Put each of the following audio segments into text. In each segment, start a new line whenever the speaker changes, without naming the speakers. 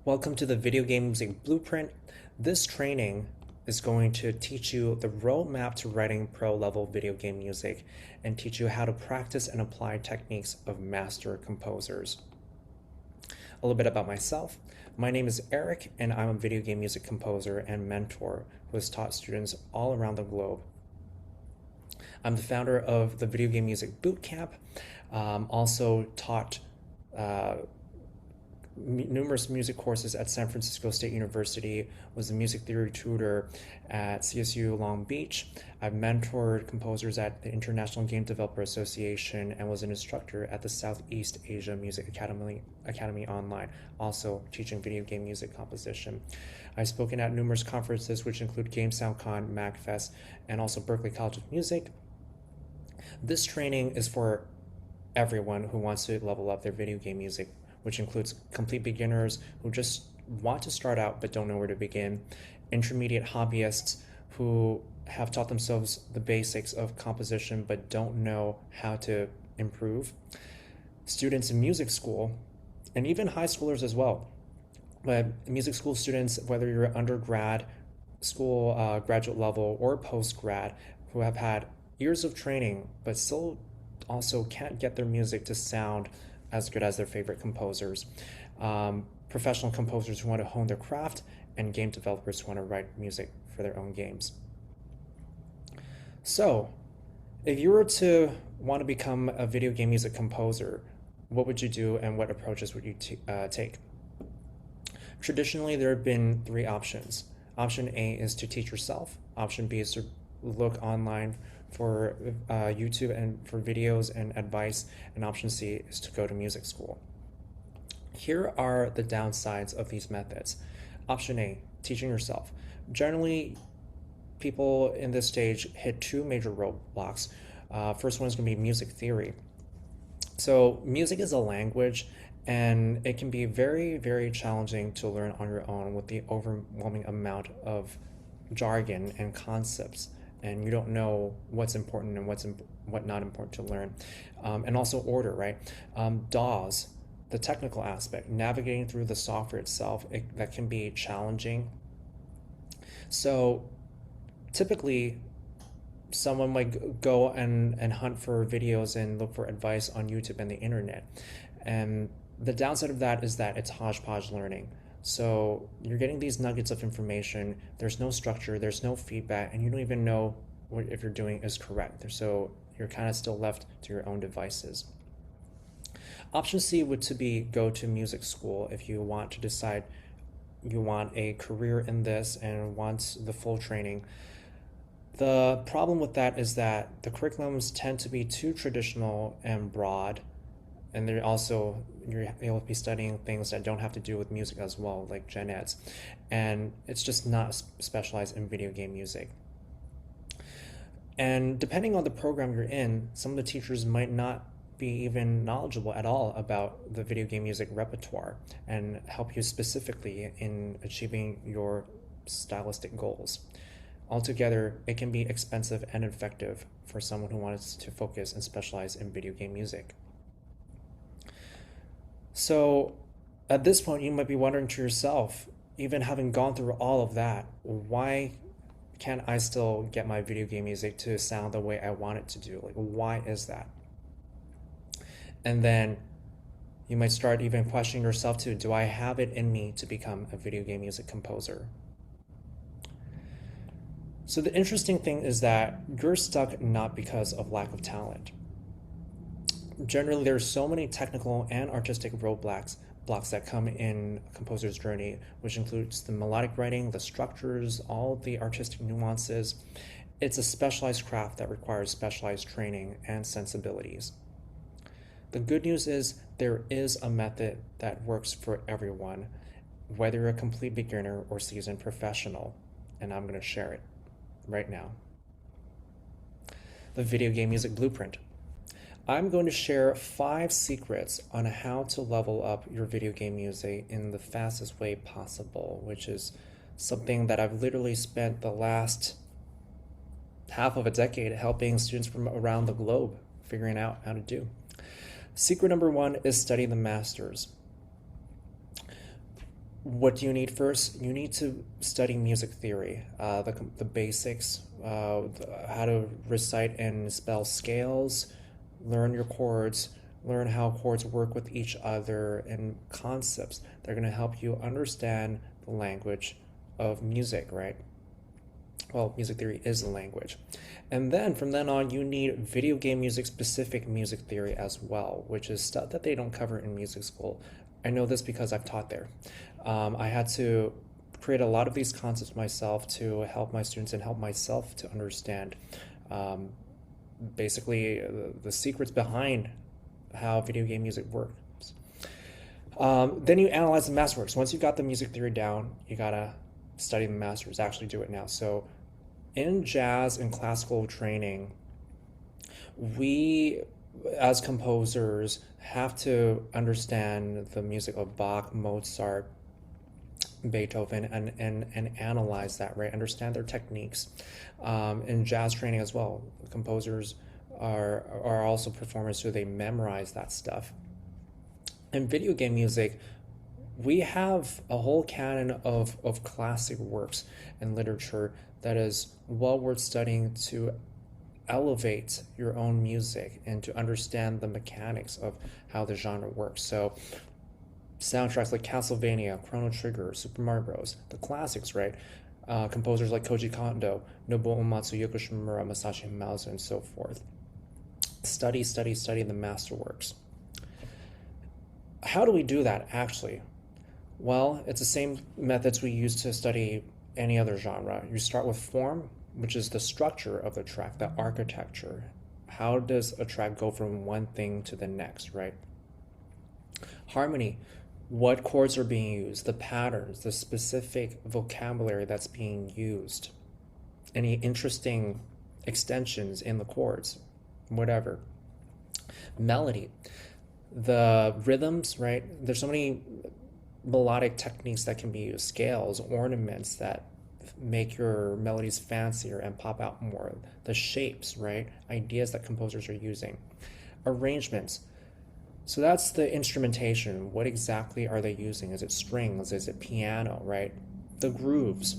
Welcome to the Video Game Music Blueprint. This training is going to teach you the roadmap to writing pro-level video game music and teach you how to practice and apply techniques of master composers. A little bit about myself. My name is Eric, and I'm a video game music composer and mentor who has taught students all around the globe. I'm the founder of the Video Game Music Bootcamp, also taught numerous music courses at San Francisco State University, was a music theory tutor at CSU Long Beach. I've mentored composers at the International Game Developer Association and was an instructor at the Southeast Asia Music Academy Online, also teaching video game music composition. I've spoken at numerous conferences which include Game SoundCon, MagFest, and also Berklee College of Music. This training is for everyone who wants to level up their video game music, which includes complete beginners who just want to start out but don't know where to begin, intermediate hobbyists who have taught themselves the basics of composition but don't know how to improve, students in music school, and even high schoolers as well. But music school students, whether you're undergrad, school, graduate level, or post-grad, who have had years of training but still also can't get their music to sound as good as their favorite composers, professional composers who want to hone their craft, and game developers who want to write music for their own games. So, if you were to want to become a video game music composer, what would you do and what approaches would you take? Traditionally, there have been three options. Option A is to teach yourself. Option B is to look online for YouTube and for videos and advice, and option C is to go to music school. Here are the downsides of these methods. Option A, teaching yourself. Generally, people in this stage hit two major roadblocks. First one is going to be music theory. So music is a language, and it can be very, very challenging to learn on your own with the overwhelming amount of jargon and concepts, and you don't know what's important and what not important to learn. And also order, right? DAWs, the technical aspect, navigating through the software itself, that can be challenging. So typically, someone might go and hunt for videos and look for advice on YouTube and the internet. And the downside of that is that it's hodgepodge learning. So you're getting these nuggets of information, there's no structure, there's no feedback, and you don't even know if you're doing is correct. So you're kind of still left to your own devices. Option C would to be go to music school if you want to decide you want a career in this and want the full training. The problem with that is that the curriculums tend to be too traditional and broad, and you'll be studying things that don't have to do with music as well, like gen eds, and it's just not specialized in video game music. And depending on the program you're in, some of the teachers might not be even knowledgeable at all about the video game music repertoire and help you specifically in achieving your stylistic goals. Altogether, it can be expensive and ineffective for someone who wants to focus and specialize in video game music. So at this point, you might be wondering to yourself, even having gone through all of that, why can't I still get my video game music to sound the way I want it to do? Like, why is that? And then you might start even questioning yourself too, do I have it in me to become a video game music composer? So the interesting thing is that you're stuck not because of lack of talent. Generally, there's so many technical and artistic roadblocks that come in a composer's journey, which includes the melodic writing, the structures, all the artistic nuances. It's a specialized craft that requires specialized training and sensibilities. The good news is there is a method that works for everyone, whether you're a complete beginner or seasoned professional, and I'm going to share it right now. The Video Game Music Blueprint. I'm going to share 5 secrets on how to level up your video game music in the fastest way possible, which is something that I've literally spent the last half of a decade helping students from around the globe figuring out how to do. Secret number 1 is study the masters. What do you need first? You need to study music theory, the basics, how to recite and spell scales, learn your chords, learn how chords work with each other, and concepts that are going to help you understand the language of music, right? Well, music theory is a language. And then from then on, you need video game music specific music theory as well, which is stuff that they don't cover in music school. I know this because I've taught there. I had to create a lot of these concepts myself to help my students and help myself to understand um, basically the secrets behind how video game music works. Then you analyze the masterworks. Once you've got the music theory down, you gotta study the masters, actually do it now. So in jazz and classical training, we as composers have to understand the music of Bach, Mozart, Beethoven, and analyze that, right? Understand their techniques. In jazz training as well, composers are also performers, so they memorize that stuff. In video game music, we have a whole canon of classic works and literature that is well worth studying to elevate your own music and to understand the mechanics of how the genre works. So soundtracks like Castlevania, Chrono Trigger, Super Mario Bros., the classics, right? Composers like Koji Kondo, Nobuo Uematsu, Yoko Shimomura, Masashi Hamauzu, and so forth. Study the masterworks. How do we do that, actually? Well, it's the same methods we use to study any other genre. You start with form, which is the structure of the track, the architecture. How does a track go from one thing to the next, right? Harmony, what chords are being used, the patterns, the specific vocabulary that's being used, any interesting extensions in the chords, whatever. Melody, the rhythms, right? There's so many melodic techniques that can be used, scales, ornaments that make your melodies fancier and pop out more, the shapes, right? Ideas that composers are using. Arrangements. So that's the instrumentation. What exactly are they using? Is it strings? Is it piano, right? The grooves,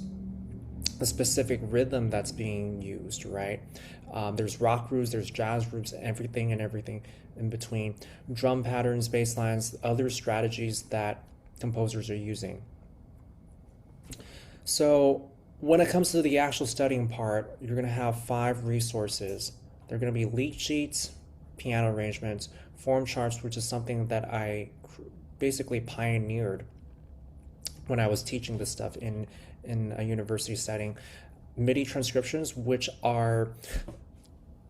the specific rhythm that's being used, right? There's rock grooves, there's jazz grooves, everything in between. Drum patterns, bass lines, other strategies that composers are using. So when it comes to the actual studying part, you're going to have 5 resources. They're going to be lead sheets, piano arrangements, form charts, which is something that I basically pioneered when I was teaching this stuff in a university setting. MIDI transcriptions, which are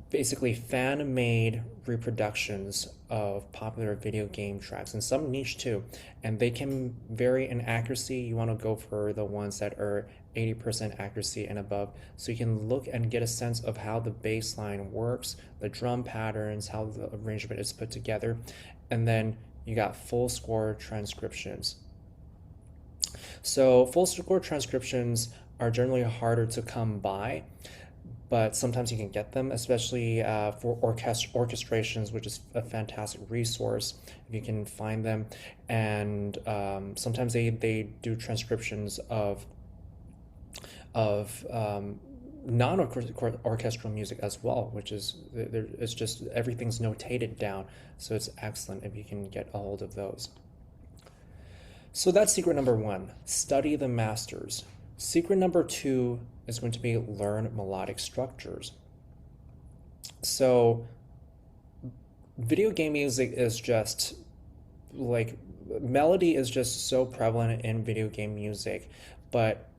basically fan-made reproductions of popular video game tracks, and some niche too, and they can vary in accuracy. You want to go for the ones that are 80% accuracy and above, so you can look and get a sense of how the bass line works, the drum patterns, how the arrangement is put together. And then you got full score transcriptions. So full score transcriptions are generally harder to come by, but sometimes you can get them, especially for orchestrations, which is a fantastic resource if you can find them. And sometimes they do transcriptions of non-orchestral music as well, which is, it's just everything's notated down, so it's excellent if you can get a hold of those. So that's secret number 1, study the masters. Secret number 2 is going to be learn melodic structures. So video game music is just like, melody is just so prevalent in video game music, but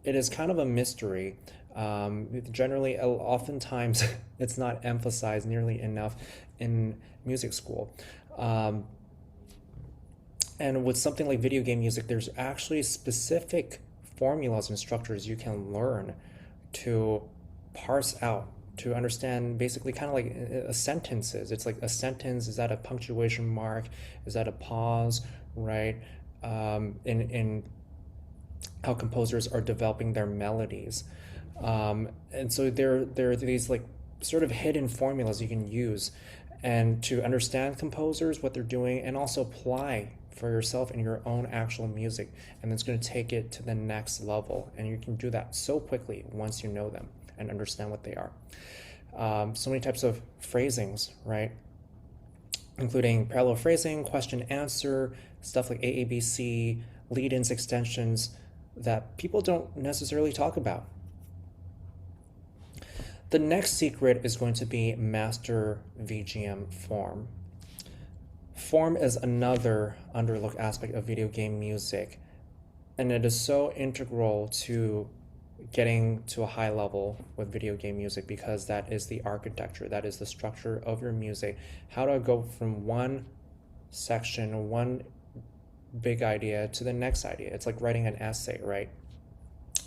it is kind of a mystery. Generally, oftentimes it's not emphasized nearly enough in music school. And with something like video game music, there's actually specific formulas and structures you can learn to parse out, to understand basically kind of like a sentences. It's like a sentence, is that a punctuation mark? Is that a pause, right? In how composers are developing their melodies. And so there are these like sort of hidden formulas you can use and to understand composers, what they're doing, and also apply for yourself in your own actual music, and it's going to take it to the next level. And you can do that so quickly once you know them and understand what they are. So many types of phrasings, right? Including parallel phrasing, question answer, stuff like AABC, lead-ins, extensions that people don't necessarily talk about. The next secret is going to be master VGM form. Form is another underlooked aspect of video game music, and it is so integral to getting to a high level with video game music because that is the architecture, that is the structure of your music. How to go from one section, one big idea to the next idea. It's like writing an essay, right?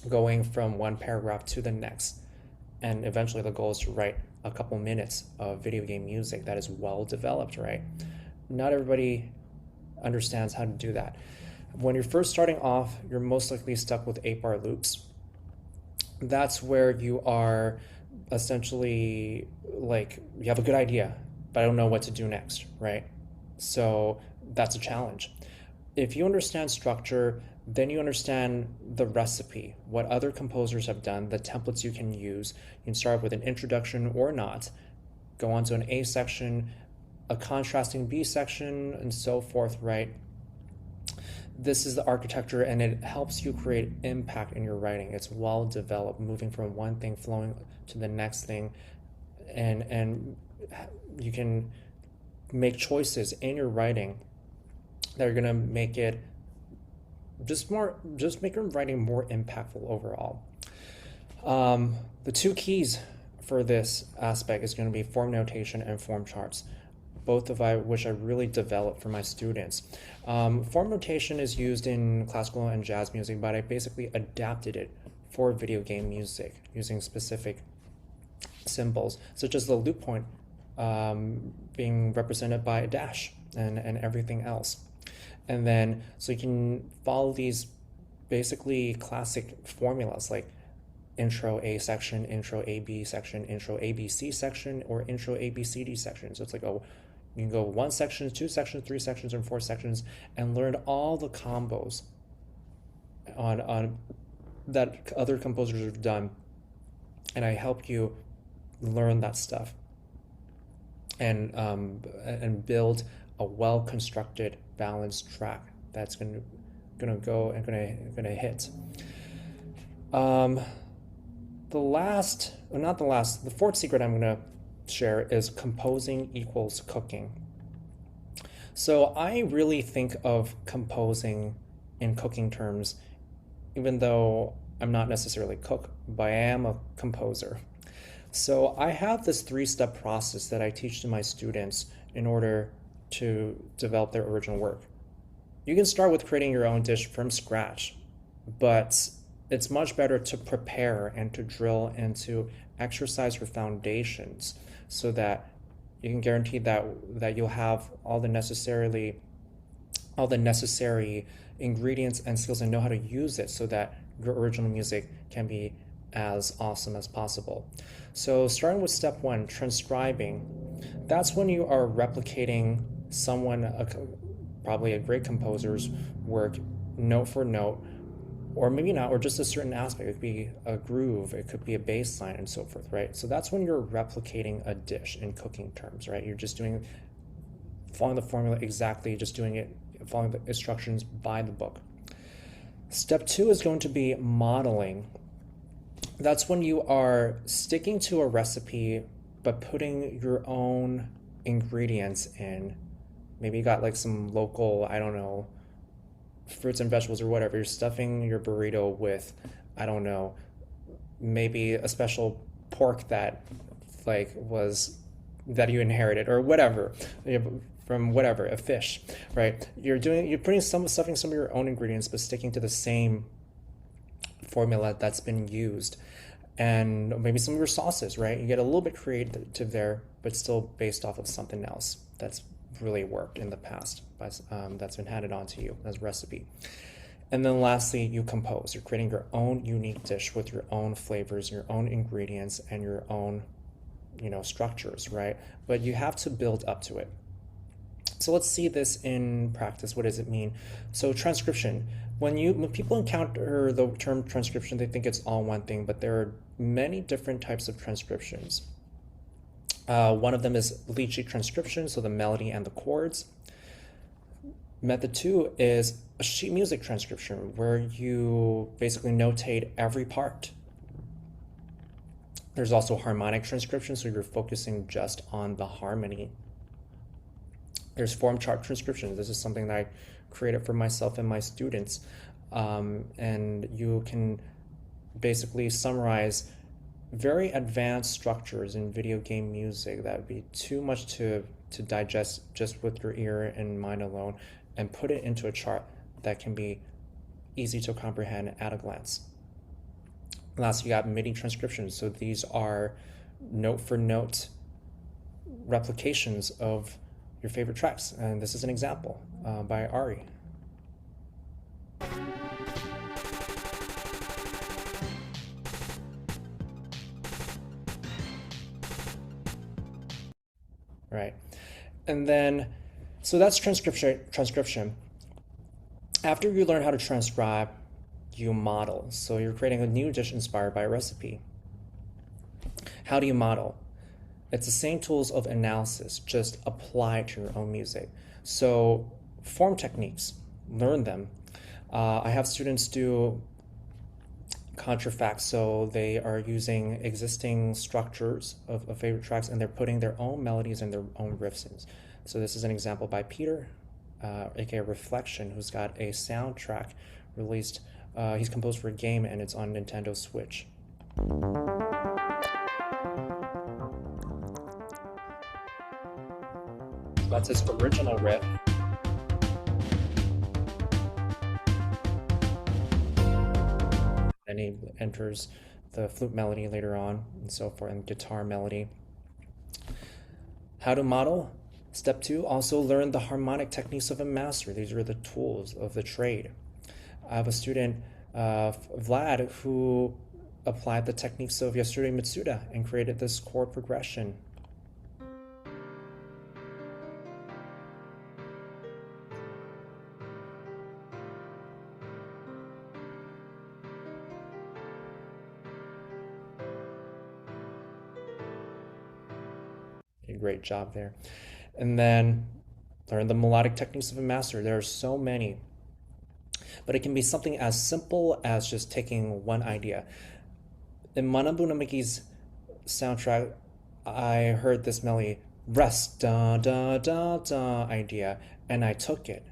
Going from one paragraph to the next. And eventually the goal is to write a couple minutes of video game music that is well developed, right? Not everybody understands how to do that. When you're first starting off, you're most likely stuck with 8-bar loops. That's where you are essentially like, you have a good idea, but I don't know what to do next, right? So that's a challenge. If you understand structure, then you understand the recipe, what other composers have done, the templates you can use. You can start with an introduction or not, go on to an A section, a contrasting B section, and so forth, right? This is the architecture, and it helps you create impact in your writing. It's well developed, moving from one thing, flowing to the next thing, and you can make choices in your writing that are gonna make it just make your writing more impactful overall. The two keys for this aspect is going to be form notation and form charts, both of which I really developed for my students. Form notation is used in classical and jazz music, but I basically adapted it for video game music using specific symbols, such as the loop point being represented by a dash and everything else. And then, so you can follow these basically classic formulas like intro A section, intro AB section, intro ABC section, or intro ABCD section. So it's like, oh, you can go 1 section, 2 sections, 3 sections, and 4 sections, and learn all the combos on that other composers have done. And I help you learn that stuff and build a well-constructed, balanced track that's gonna go and gonna hit. The fourth secret I'm gonna share is composing equals cooking. So I really think of composing in cooking terms, even though I'm not necessarily a cook, but I am a composer. So I have this 3-step process that I teach to my students in order to develop their original work. You can start with creating your own dish from scratch, but it's much better to prepare and to drill and to exercise your foundations so that you can guarantee that you'll have all the necessary ingredients and skills and know how to use it so that your original music can be as awesome as possible. So starting with step 1, transcribing, that's when you are replicating probably a great composer's work note for note, or maybe not, or just a certain aspect. It could be a groove, it could be a bass line, and so forth, right? So that's when you're replicating a dish in cooking terms, right? You're just following the formula exactly, just doing it, following the instructions by the book. Step 2 is going to be modeling. That's when you are sticking to a recipe, but putting your own ingredients in. Maybe you got like some local, I don't know, fruits and vegetables or whatever. You're stuffing your burrito with, I don't know, maybe a special pork that you inherited or whatever, from whatever, a fish, right? You're stuffing some of your own ingredients, but sticking to the same formula that's been used. And maybe some of your sauces, right? You get a little bit creative there, but still based off of something else that's really worked in the past, that's been handed on to you as a recipe. And then lastly, you compose. You're creating your own unique dish with your own flavors, your own ingredients, and your own, structures, right? But you have to build up to it. So let's see this in practice. What does it mean? So transcription. When people encounter the term transcription, they think it's all one thing, but there are many different types of transcriptions. One of them is lead sheet transcription, so the melody and the chords. Method two is a sheet music transcription, where you basically notate every part. There's also harmonic transcription, so you're focusing just on the harmony. There's form chart transcription. This is something that I created for myself and my students. And you can basically summarize very advanced structures in video game music that would be too much to digest just with your ear and mind alone, and put it into a chart that can be easy to comprehend at a glance. Last, you got MIDI transcriptions. So these are note for note replications of your favorite tracks. And this is an example by Ari. Right. And then, so that's transcription. After you learn how to transcribe, you model. So you're creating a new dish inspired by a recipe. How do you model? It's the same tools of analysis, just applied to your own music. So form techniques, learn them. I have students do contrafacts, so they are using existing structures of favorite tracks, and they're putting their own melodies and their own riffs in. So this is an example by Peter, aka Reflection, who's got a soundtrack released. He's composed for a game, and it's on Nintendo Switch. That's his original riff. And he enters the flute melody later on, and so forth, and guitar melody. How to model? Step two, also learn the harmonic techniques of a master. These are the tools of the trade. I have a student, Vlad, who applied the techniques of Yasuri Mitsuda and created this chord progression. A great job there. And then learn the melodic techniques of a master. There are so many, but it can be something as simple as just taking one idea. In Manabunameki's soundtrack, I heard this melody, rest, da da da da idea, and I took it.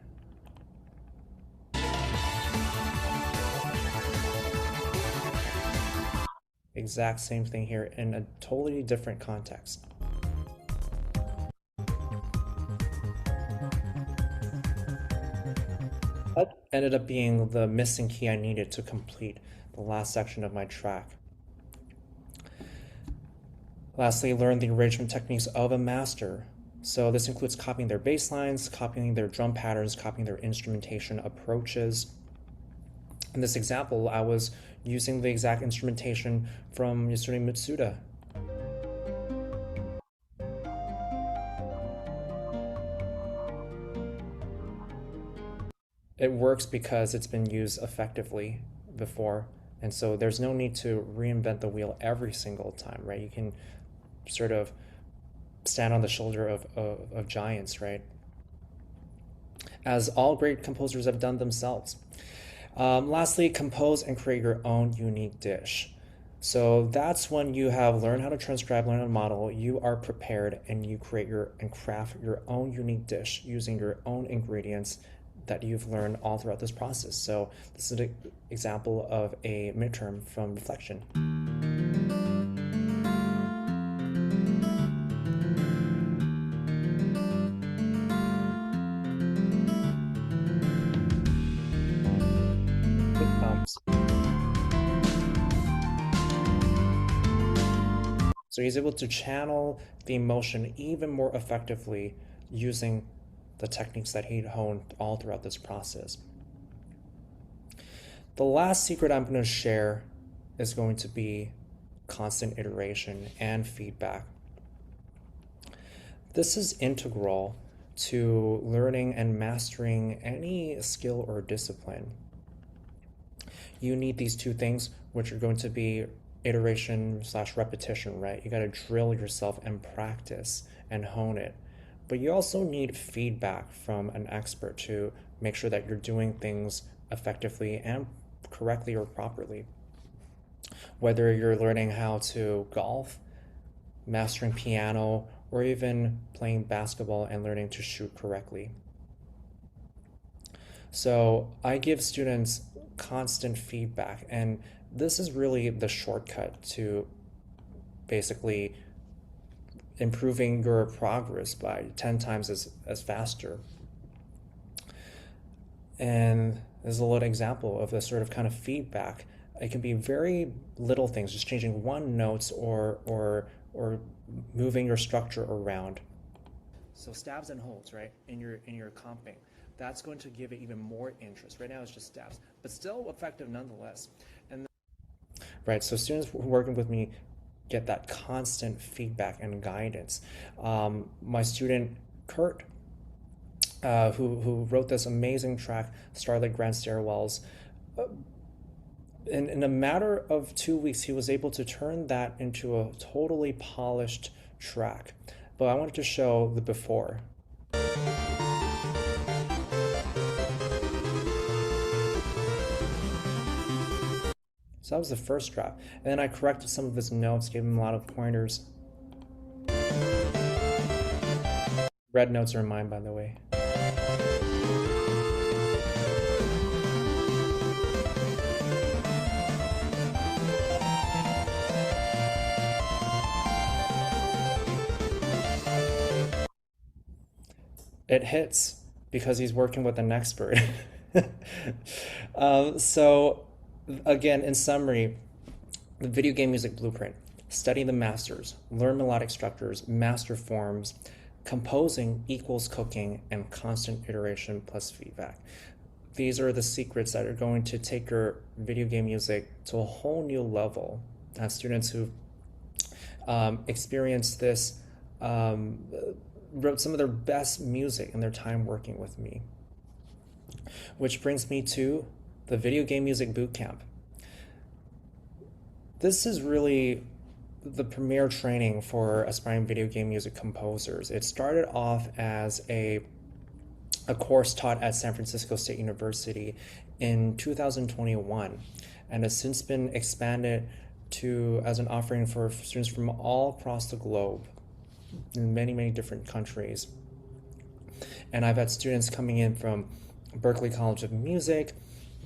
Exact same thing here in a totally different context. That ended up being the missing key I needed to complete the last section of my track. Lastly, learn the arrangement techniques of a master. So this includes copying their bass lines, copying their drum patterns, copying their instrumentation approaches. In this example, I was using the exact instrumentation from Yasuri Mitsuda. It works because it's been used effectively before, and so there's no need to reinvent the wheel every single time, right? You can sort of stand on the shoulder of giants, right? As all great composers have done themselves. Lastly, compose and create your own unique dish. So that's when you have learned how to transcribe, learn how to model, you are prepared, and you create and craft your own unique dish using your own ingredients that you've learned all throughout this process. So this is an example of a midterm from Reflection. It comes. So he's able to channel the emotion even more effectively using the techniques that he honed all throughout this process. The last secret I'm going to share is going to be constant iteration and feedback. This is integral to learning and mastering any skill or discipline. You need these two things, which are going to be iteration slash repetition, right? You got to drill yourself and practice and hone it. But you also need feedback from an expert to make sure that you're doing things effectively and correctly or properly. Whether you're learning how to golf, mastering piano, or even playing basketball and learning to shoot correctly. So I give students constant feedback, and this is really the shortcut to basically improving your progress by 10 times as faster. And there's a little example of this sort of kind of feedback. It can be very little things, just changing one note or moving your structure around. So stabs and holds, right, in your comping, that's going to give it even more interest. Right now it's just stabs, but still effective nonetheless. And right, so students working with me get that constant feedback and guidance. My student Kurt, who wrote this amazing track, Starlight Grand Stairwells, in a matter of 2 weeks, he was able to turn that into a totally polished track. But I wanted to show the before. So that was the first draft. And then I corrected some of his notes, gave him a lot of pointers. Red notes are mine, by the way. It hits because he's working with an expert. So, again, in summary, the video game music blueprint: study the masters, learn melodic structures, master forms, composing equals cooking, and constant iteration plus feedback. These are the secrets that are going to take your video game music to a whole new level. Students who experienced this wrote some of their best music in their time working with me. Which brings me to the Video Game Music Bootcamp. This is really the premier training for aspiring video game music composers. It started off as a course taught at San Francisco State University in 2021 and has since been expanded to as an offering for students from all across the globe in many, many different countries. And I've had students coming in from Berklee College of Music,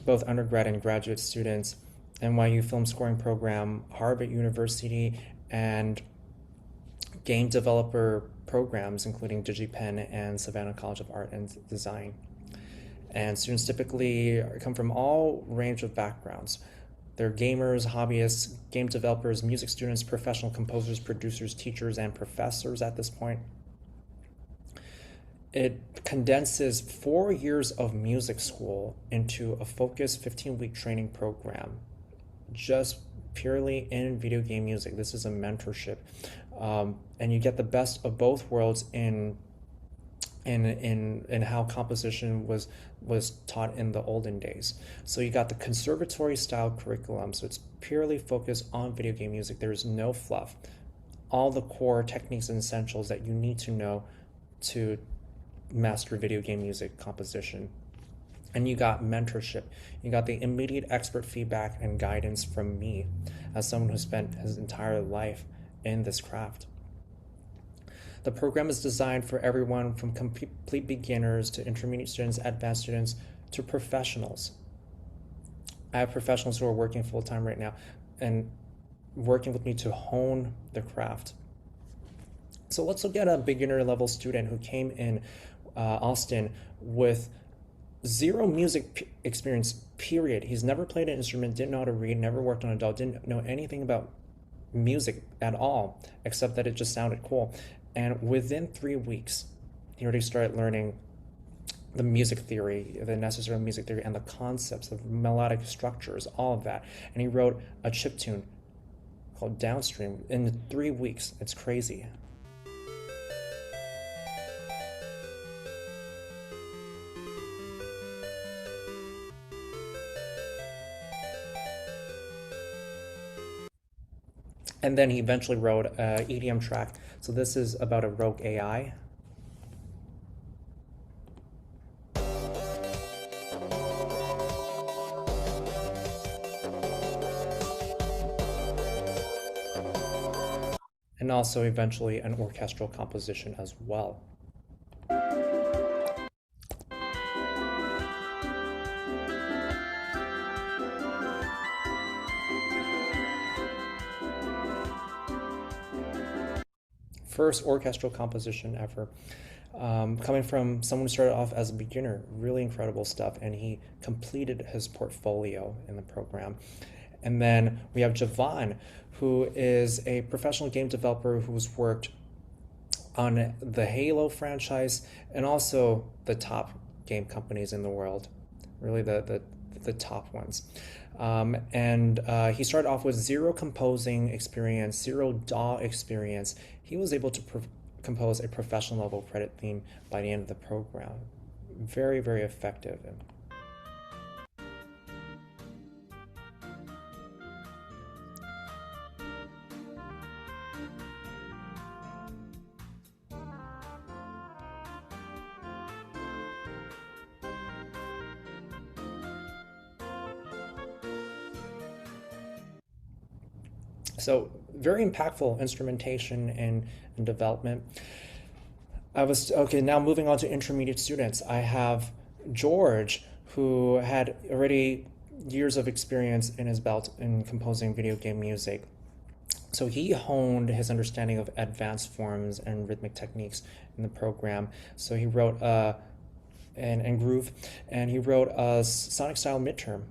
both undergrad and graduate students, NYU Film Scoring Program, Harvard University, and game developer programs, including DigiPen and Savannah College of Art and Design. And students typically come from all range of backgrounds. They're gamers, hobbyists, game developers, music students, professional composers, producers, teachers, and professors at this point. It condenses 4 years of music school into a focused 15-week training program, just purely in video game music. This is a mentorship, and you get the best of both worlds in how composition was taught in the olden days. So you got the conservatory style curriculum, so it's purely focused on video game music. There's no fluff. All the core techniques and essentials that you need to know to master video game music composition. And you got mentorship. You got the immediate expert feedback and guidance from me as someone who spent his entire life in this craft. The program is designed for everyone from complete beginners to intermediate students, advanced students, to professionals. I have professionals who are working full-time right now and working with me to hone the craft. So let's look at a beginner level student who came in Austin with zero music experience, period. He's never played an instrument, didn't know how to read, never worked on a DAW, didn't know anything about music at all, except that it just sounded cool. And within 3 weeks, he already started learning the music theory, the necessary music theory, and the concepts of melodic structures, all of that. And he wrote a chiptune called Downstream in 3 weeks. It's crazy. And then he eventually wrote a EDM track. So this is about a rogue AI. And also eventually an orchestral composition as well. First orchestral composition ever. Coming from someone who started off as a beginner, really incredible stuff, and he completed his portfolio in the program. And then we have Javon, who is a professional game developer who's worked on the Halo franchise and also the top game companies in the world, really the top ones. And he started off with zero composing experience, zero DAW experience. He was able to compose a professional level credit theme by the end of the program. Very, very effective. So very impactful instrumentation and development. I was okay. Now moving on to intermediate students, I have George, who had already years of experience in his belt in composing video game music. So he honed his understanding of advanced forms and rhythmic techniques in the program. So he wrote and groove, and he wrote a sonic style midterm.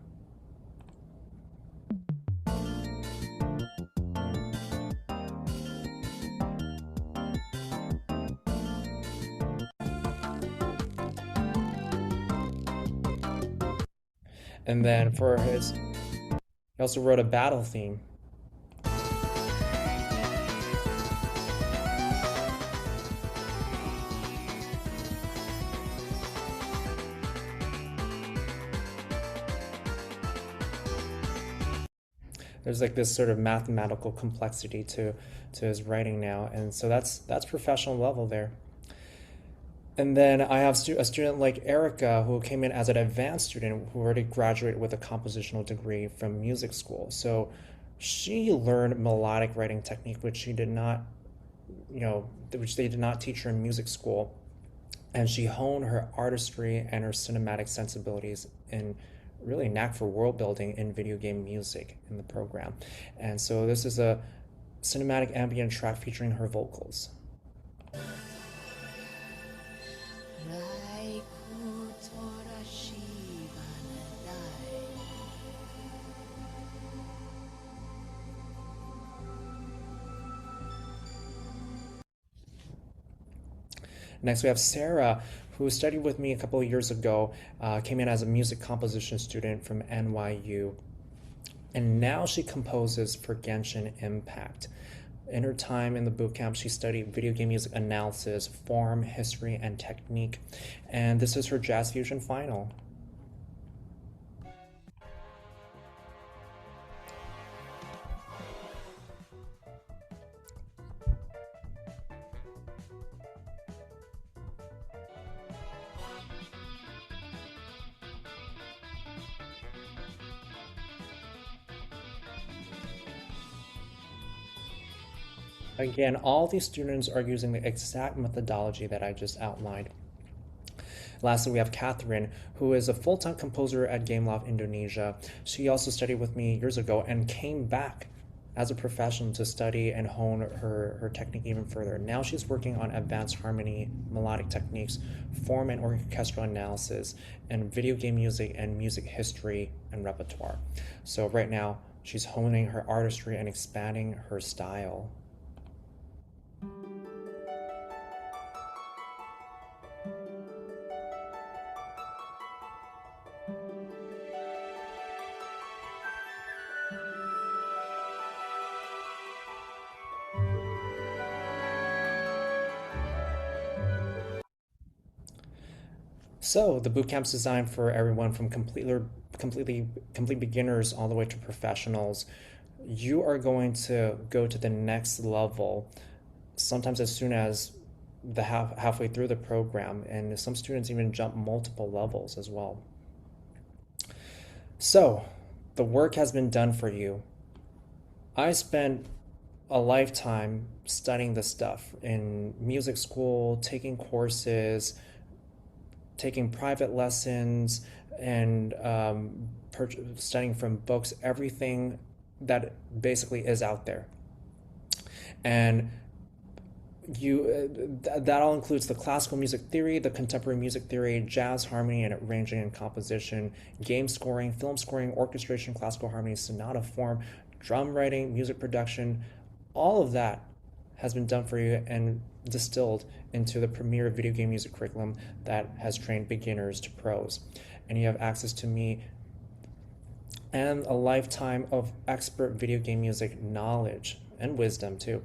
And then for his, he also wrote a battle theme. There's like this sort of mathematical complexity to his writing now, and so that's professional level there. And then I have a student like Erica who came in as an advanced student who already graduated with a compositional degree from music school. So she learned melodic writing technique, which she did not, which they did not teach her in music school. And she honed her artistry and her cinematic sensibilities in really knack for world building in video game music in the program. And so this is a cinematic ambient track featuring her vocals. Next, we have Sarah, who studied with me a couple of years ago, came in as a music composition student from NYU, and now she composes for Genshin Impact. In her time in the bootcamp, she studied video game music analysis, form, history, and technique, and this is her Jazz Fusion final. Again, all these students are using the exact methodology that I just outlined. Lastly, we have Catherine, who is a full-time composer at Gameloft Indonesia. She also studied with me years ago and came back as a professional to study and hone her technique even further. Now she's working on advanced harmony, melodic techniques, form and orchestral analysis, and video game music and music history and repertoire. So right now, she's honing her artistry and expanding her style. So the bootcamp's designed for everyone from complete beginners all the way to professionals. you are going to go to the next level sometimes as soon as the halfway through the program, and some students even jump multiple levels as well. So, the work has been done for you. I spent a lifetime studying this stuff in music school, taking courses, taking private lessons, and studying from books, everything that basically is out there. And that all includes the classical music theory, the contemporary music theory, jazz harmony and arranging and composition, game scoring, film scoring, orchestration, classical harmony, sonata form, drum writing, music production. All of that has been done for you and distilled into the premier video game music curriculum that has trained beginners to pros. And you have access to me and a lifetime of expert video game music knowledge and wisdom too.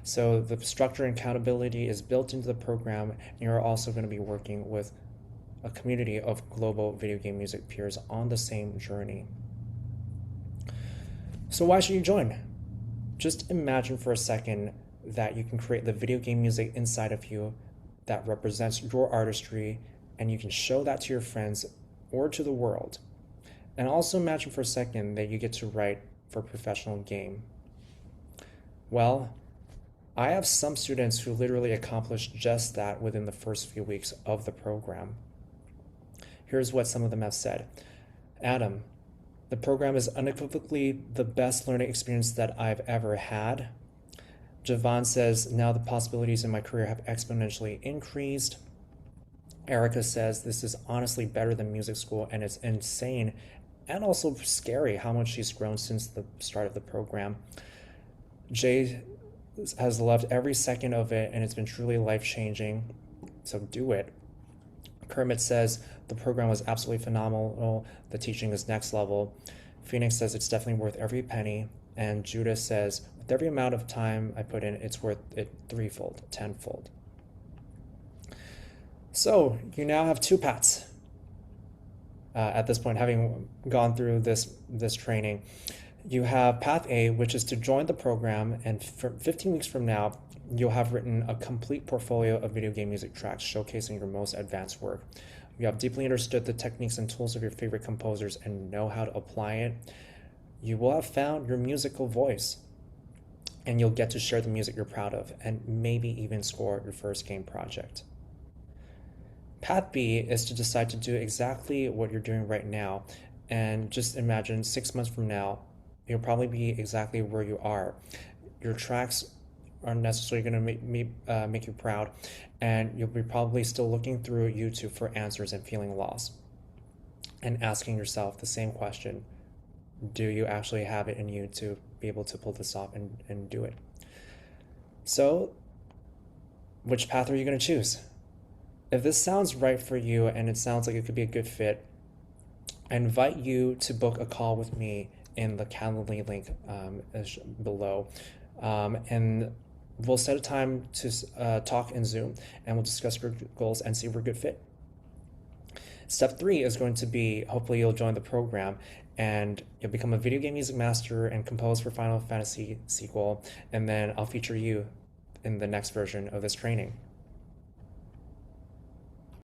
So the structure and accountability is built into the program, and you're also going to be working with a community of global video game music peers on the same journey. So why should you join? Just imagine for a second that you can create the video game music inside of you that represents your artistry, and you can show that to your friends or to the world. And also imagine for a second that you get to write for a professional game. Well, I have some students who literally accomplished just that within the first few weeks of the program. Here's what some of them have said. Adam, the program is unequivocally the best learning experience that I've ever had. Javon says, now the possibilities in my career have exponentially increased. Erica says, this is honestly better than music school, and it's insane and also scary how much she's grown since the start of the program. Jay has loved every second of it, and it's been truly life-changing, so do it. Kermit says, the program was absolutely phenomenal. The teaching is next level. Phoenix says, it's definitely worth every penny. And Judah says, with every amount of time I put in, it's worth it threefold, tenfold. So you now have two paths at this point, having gone through this training. You have path A, which is to join the program, and for 15 weeks from now, you'll have written a complete portfolio of video game music tracks showcasing your most advanced work. You have deeply understood the techniques and tools of your favorite composers and know how to apply it. You will have found your musical voice, and you'll get to share the music you're proud of and maybe even score your first game project. Path B is to decide to do exactly what you're doing right now, and just imagine 6 months from now, you'll probably be exactly where you are. Your tracks aren't necessarily going to make you proud, and you'll be probably still looking through YouTube for answers and feeling lost and asking yourself the same question: do you actually have it in you to be able to pull this off and do it? So, which path are you going to choose? If this sounds right for you and it sounds like it could be a good fit, I invite you to book a call with me in the Calendly link below. And we'll set a time to talk in Zoom, and we'll discuss your goals and see if we're a good fit. Step 3 is going to be, hopefully you'll join the program and you'll become a video game music master and compose for Final Fantasy sequel, and then I'll feature you in the next version of this training.